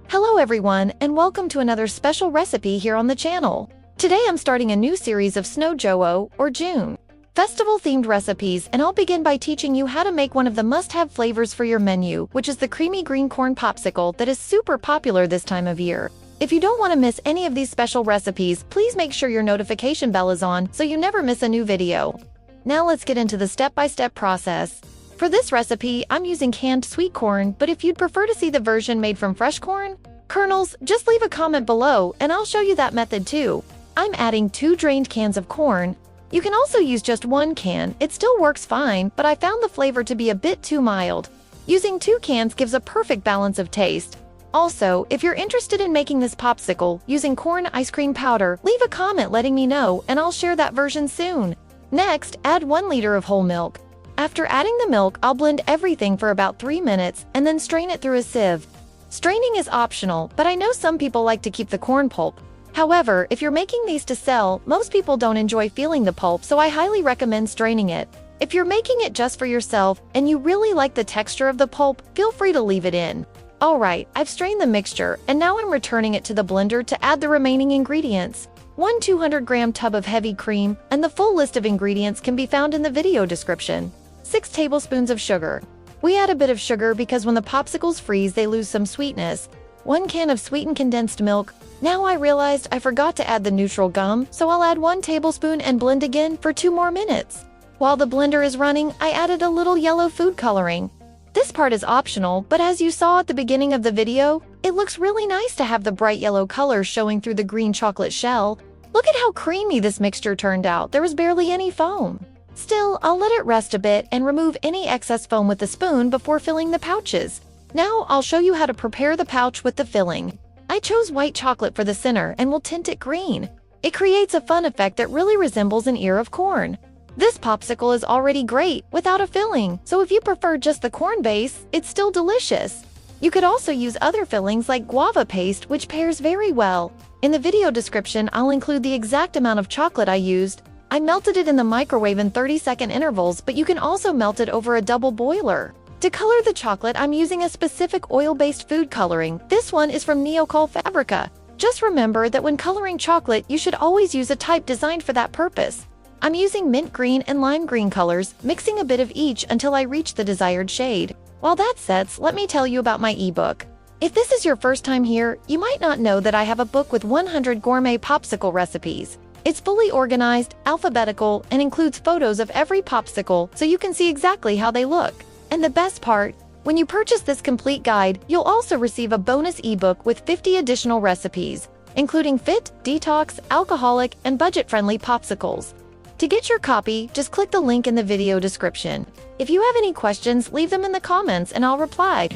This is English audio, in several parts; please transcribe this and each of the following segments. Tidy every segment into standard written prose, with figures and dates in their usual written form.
Hello everyone, and welcome to another special recipe here on the channel. Today I'm starting a new series of São João, or June, festival-themed recipes, and I'll begin by teaching you how to make one of the must-have flavors for your menu, which is the creamy green corn popsicle that is super popular this time of year. If you don't want to miss any of these special recipes, please make sure your notification bell is on so you never miss a new video. Now let's get into the step-by-step process. For this recipe, I'm using canned sweet corn, but if you'd prefer to see the version made from fresh corn kernels, just leave a comment below and I'll show you that method too. I'm adding 2 drained cans of corn. You can also use just 1 can, it still works fine, but I found the flavor to be a bit too mild. Using 2 cans gives a perfect balance of taste. Also, if you're interested in making this popsicle using corn ice cream powder, leave a comment letting me know and I'll share that version soon. Next, add 1 liter of whole milk. After adding the milk, I'll blend everything for about 3 minutes and then strain it through a sieve. Straining is optional, but I know some people like to keep the corn pulp. However, if you're making these to sell, most people don't enjoy feeling the pulp, so I highly recommend straining it. If you're making it just for yourself and you really like the texture of the pulp, feel free to leave it in. Alright, I've strained the mixture, and now I'm returning it to the blender to add the remaining ingredients. 1 200-gram tub of heavy cream, and the full list of ingredients can be found in the video description. 6 tablespoons of sugar. We add a bit of sugar because when the popsicles freeze, they lose some sweetness. 1 can of sweetened condensed milk. Now I realized I forgot to add the neutral gum, so I'll add 1 tablespoon and blend again for 2 more minutes. While the blender is running, I added a little yellow food coloring. This part is optional, but as you saw at the beginning of the video, it looks really nice to have the bright yellow color showing through the green chocolate shell. Look at how creamy this mixture turned out. There was barely any foam. Still, I'll let it rest a bit and remove any excess foam with a spoon before filling the pouches. Now I'll show you how to prepare the pouch with the filling. I chose white chocolate for the center and will tint it green. It creates a fun effect that really resembles an ear of corn. This popsicle is already great without a filling, so if you prefer just the corn base, it's still delicious. You could also use other fillings like guava paste, which pairs very well. In the video description, I'll include the exact amount of chocolate I used. I melted it in the microwave in 30-second intervals, but you can also melt it over a double boiler. To color the chocolate, I'm using a specific oil-based food coloring. This one is from Neocol Fabrica. Just remember that when coloring chocolate, you should always use a type designed for that purpose. I'm using mint green and lime green colors, mixing a bit of each until I reach the desired shade. While that sets, let me tell you about my ebook. If this is your first time here, you might not know that I have a book with 100 gourmet popsicle recipes. It's fully organized, alphabetical, and includes photos of every popsicle so you can see exactly how they look. And the best part, when you purchase this complete guide, you'll also receive a bonus ebook with 50 additional recipes, including fit, detox, alcoholic, and budget-friendly popsicles. To get your copy, just click the link in the video description. If you have any questions, leave them in the comments and I'll reply.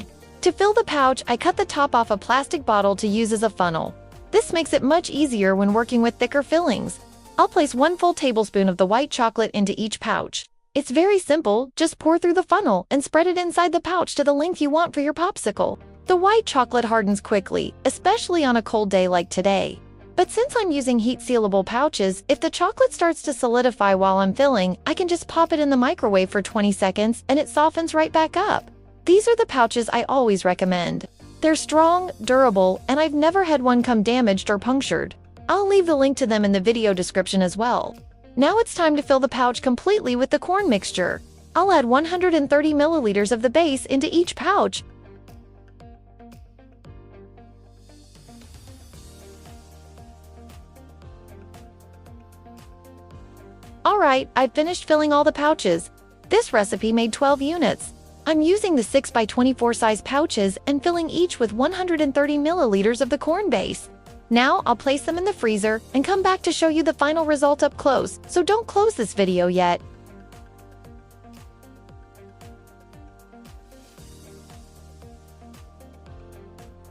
To fill the pouch, I cut the top off a plastic bottle to use as a funnel. This makes it much easier when working with thicker fillings. I'll place 1 full tablespoon of the white chocolate into each pouch. It's very simple, just pour through the funnel and spread it inside the pouch to the length you want for your popsicle. The white chocolate hardens quickly, especially on a cold day like today. But since I'm using heat-sealable pouches, if the chocolate starts to solidify while I'm filling, I can just pop it in the microwave for 20 seconds and it softens right back up. These are the pouches I always recommend. They're strong, durable, and I've never had one come damaged or punctured. I'll leave the link to them in the video description as well. Now it's time to fill the pouch completely with the corn mixture. I'll add 130 milliliters of the base into each pouch. Alright, I've finished filling all the pouches. This recipe made 12 units. I'm using the 6x24 size pouches and filling each with 130 milliliters of the corn base. Now I'll place them in the freezer and come back to show you the final result up close, so don't close this video yet.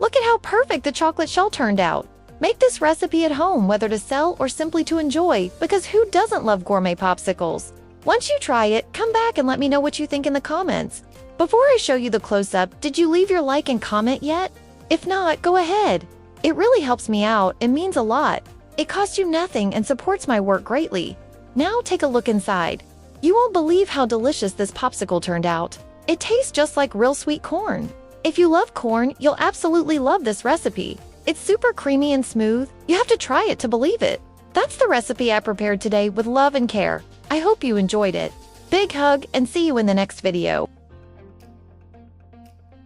Look at how perfect the chocolate shell turned out. Make this recipe at home, whether to sell or simply to enjoy, because who doesn't love gourmet popsicles? Once you try it, come back and let me know what you think in the comments. Before I show you the close-up, did you leave your like and comment yet? If not, go ahead. It really helps me out and means a lot. It costs you nothing and supports my work greatly. Now take a look inside. You won't believe how delicious this popsicle turned out. It tastes just like real sweet corn. If you love corn, you'll absolutely love this recipe. It's super creamy and smooth. You have to try it to believe it. That's the recipe I prepared today with love and care. I hope you enjoyed it. Big hug and see you in the next video.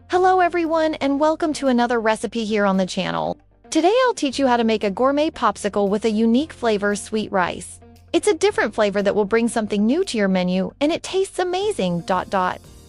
Hello everyone and welcome to another recipe here on the channel. Today I'll teach you how to make a gourmet popsicle with a unique flavor sweet rice. It's a different flavor that will bring something new to your menu and it tastes amazing.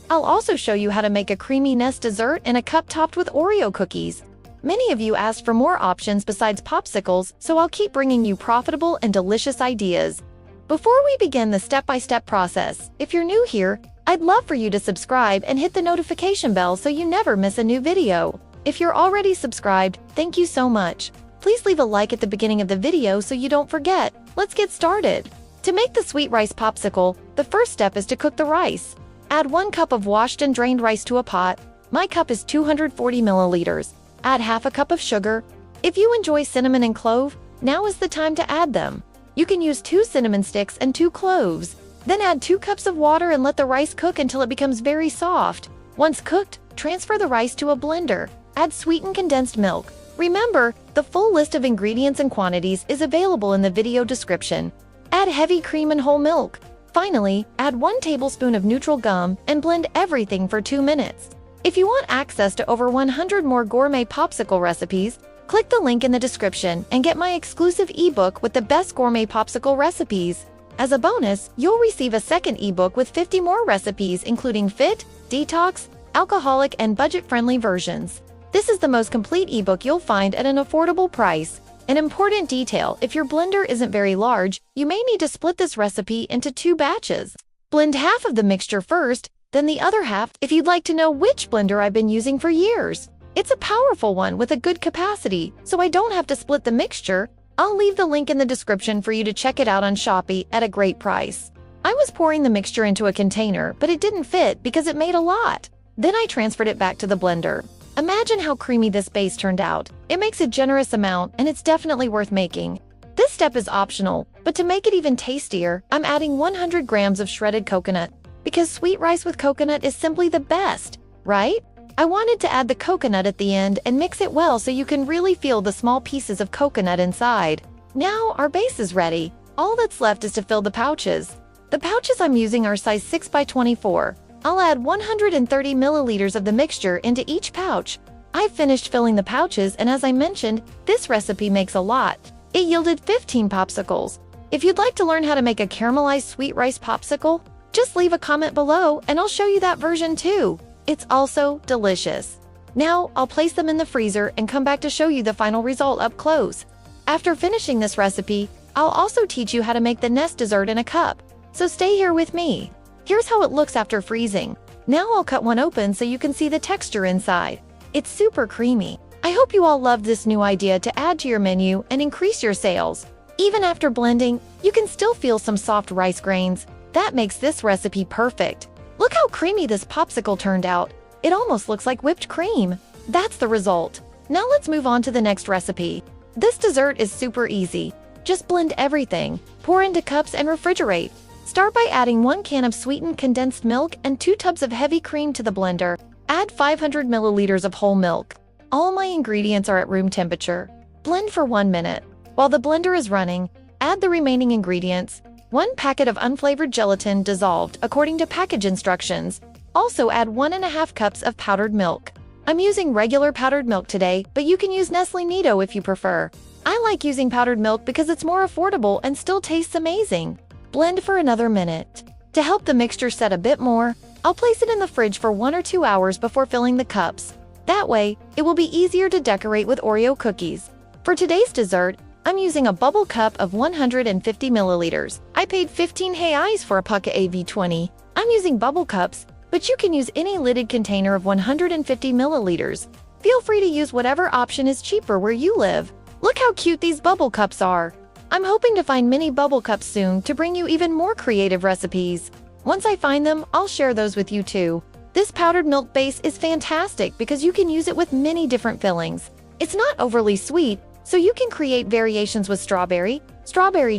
I'll also show you how to make a creamy nest dessert in a cup topped with Oreo cookies. Many of you asked for more options besides popsicles, so I'll keep bringing you profitable and delicious ideas. Before we begin the step-by-step process, if you're new here, I'd love for you to subscribe and hit the notification bell so you never miss a new video. If you're already subscribed, thank you so much. Please leave a like at the beginning of the video so you don't forget. Let's get started. To make the sweet rice popsicle, the first step is to cook the rice. Add 1 cup of washed and drained rice to a pot. My cup is 240 milliliters. Add half a cup of sugar. If you enjoy cinnamon and clove, now is the time to add them. You can use 2 cinnamon sticks and 2 cloves. Then add 2 cups of water and let the rice cook until it becomes very soft. Once cooked, transfer the rice to a blender. Add sweetened condensed milk. Remember, the full list of ingredients and quantities is available in the video description. Add heavy cream and whole milk. Finally, add 1 tablespoon of neutral gum and blend everything for 2 minutes. If you want access to over 100 more gourmet popsicle recipes, click the link in the description and get my exclusive ebook with the best gourmet popsicle recipes. As a bonus, you'll receive a second ebook with 50 more recipes including fit, detox, alcoholic, and budget-friendly versions. This is the most complete ebook you'll find at an affordable price. An important detail, if your blender isn't very large, you may need to split this recipe into 2 batches. Blend half of the mixture first, then the other half if you'd like to know which blender I've been using for years. It's a powerful one with a good capacity, so I don't have to split the mixture. I'll leave the link in the description for you to check it out on Shopee at a great price. I was pouring the mixture into a container, but it didn't fit because it made a lot. Then I transferred it back to the blender. Imagine how creamy this base turned out. It makes a generous amount and it's definitely worth making. This step is optional, but to make it even tastier, I'm adding 100 grams of shredded coconut. Because sweet rice with coconut is simply the best, right? I wanted to add the coconut at the end and mix it well so you can really feel the small pieces of coconut inside. Now our base is ready. All that's left is to fill the pouches. The pouches I'm using are size 6 by 24. I'll add 130 milliliters of the mixture into each pouch. I've finished filling the pouches and as I mentioned, this recipe makes a lot. It yielded 15 popsicles. If you'd like to learn how to make a caramelized sweet rice popsicle, just leave a comment below and I'll show you that version too. It's also delicious. Now I'll place them in the freezer and come back to show you the final result up close. After finishing this recipe, I'll also teach you how to make the nest dessert in a cup. So stay here with me. Here's how it looks after freezing. Now I'll cut one open so you can see the texture inside. It's super creamy. I hope you all loved this new idea to add to your menu and increase your sales. Even after blending, you can still feel some soft rice grains. That makes this recipe perfect. Look how creamy this popsicle turned out. It almost looks like whipped cream. That's the result. Now let's move on to the next recipe. This dessert is super easy. Just blend everything, pour into cups and refrigerate. Start by adding 1 can of sweetened condensed milk and 2 tubs of heavy cream to the blender. Add 500 milliliters of whole milk. All my ingredients are at room temperature. Blend for 1 minute. While the blender is running, add the remaining ingredients. 1 packet of unflavored gelatin dissolved according to package instructions. Also add 1.5 cups of powdered milk. I'm using regular powdered milk today, but you can use Nestle Nido if you prefer. I like using powdered milk because it's more affordable and still tastes amazing. Blend for another minute. To help the mixture set a bit more, I'll place it in the fridge for 1 or 2 hours before filling the cups. That way, it will be easier to decorate with Oreo cookies. For today's dessert, I'm using a bubble cup of 150 milliliters. I paid 15 reais for a puck AV20. I'm using bubble cups, but you can use any lidded container of 150 milliliters. Feel free to use whatever option is cheaper where you live. Look how cute these bubble cups are. I'm hoping to find mini bubble cups soon to bring you even more creative recipes. Once I find them, I'll share those with you too. This powdered milk base is fantastic because you can use it with many different fillings. It's not overly sweet, so you can create variations with strawberry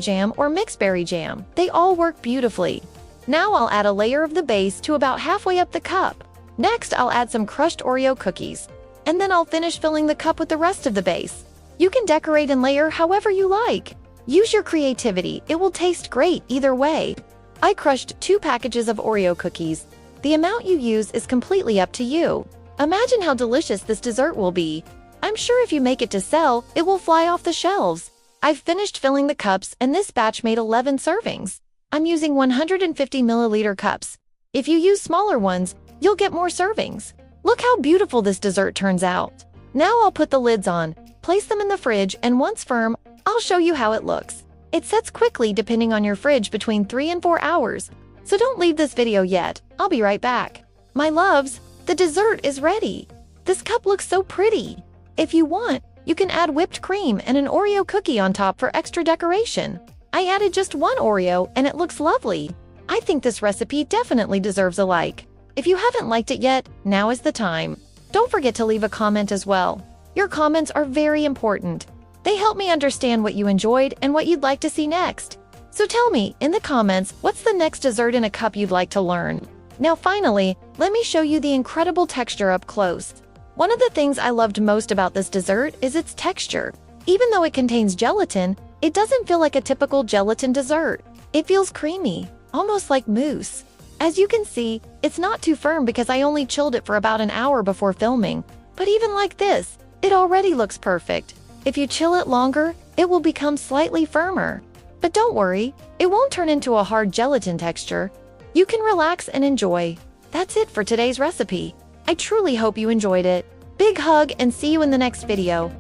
jam, or mixed berry jam. They all work beautifully. Now I'll add a layer of the base to about halfway up the cup. Next, I'll add some crushed Oreo cookies. And then I'll finish filling the cup with the rest of the base. You can decorate and layer however you like. Use your creativity, it will taste great either way. I crushed 2 packages of Oreo cookies. The amount you use is completely up to you. Imagine how delicious this dessert will be. I'm sure if you make it to sell, it will fly off the shelves. I've finished filling the cups and this batch made 11 servings. I'm using 150 milliliter cups. If you use smaller ones, you'll get more servings. Look how beautiful this dessert turns out. Now I'll put the lids on, place them in the fridge, and once firm, I'll show you how it looks. It sets quickly depending on your fridge between 3 and 4 hours. So don't leave this video yet, I'll be right back. My loves, the dessert is ready. This cup looks so pretty. If you want, you can add whipped cream and an Oreo cookie on top for extra decoration. I added just 1 Oreo and it looks lovely. I think this recipe definitely deserves a like. If you haven't liked it yet, now is the time. Don't forget to leave a comment as well. Your comments are very important. They help me understand what you enjoyed and what you'd like to see next. So tell me in the comments what's the next dessert in a cup you'd like to learn. Now finally, let me show you the incredible texture up close. One of the things I loved most about this dessert is its texture. Even though it contains gelatin, it doesn't feel like a typical gelatin dessert. It feels creamy, almost like mousse. As you can see, it's not too firm because I only chilled it for about an hour before filming. But even like this, it already looks perfect. If you chill it longer, it will become slightly firmer. But don't worry, it won't turn into a hard gelatin texture. You can relax and enjoy. That's it for today's recipe. I truly hope you enjoyed it. Big hug and see you in the next video.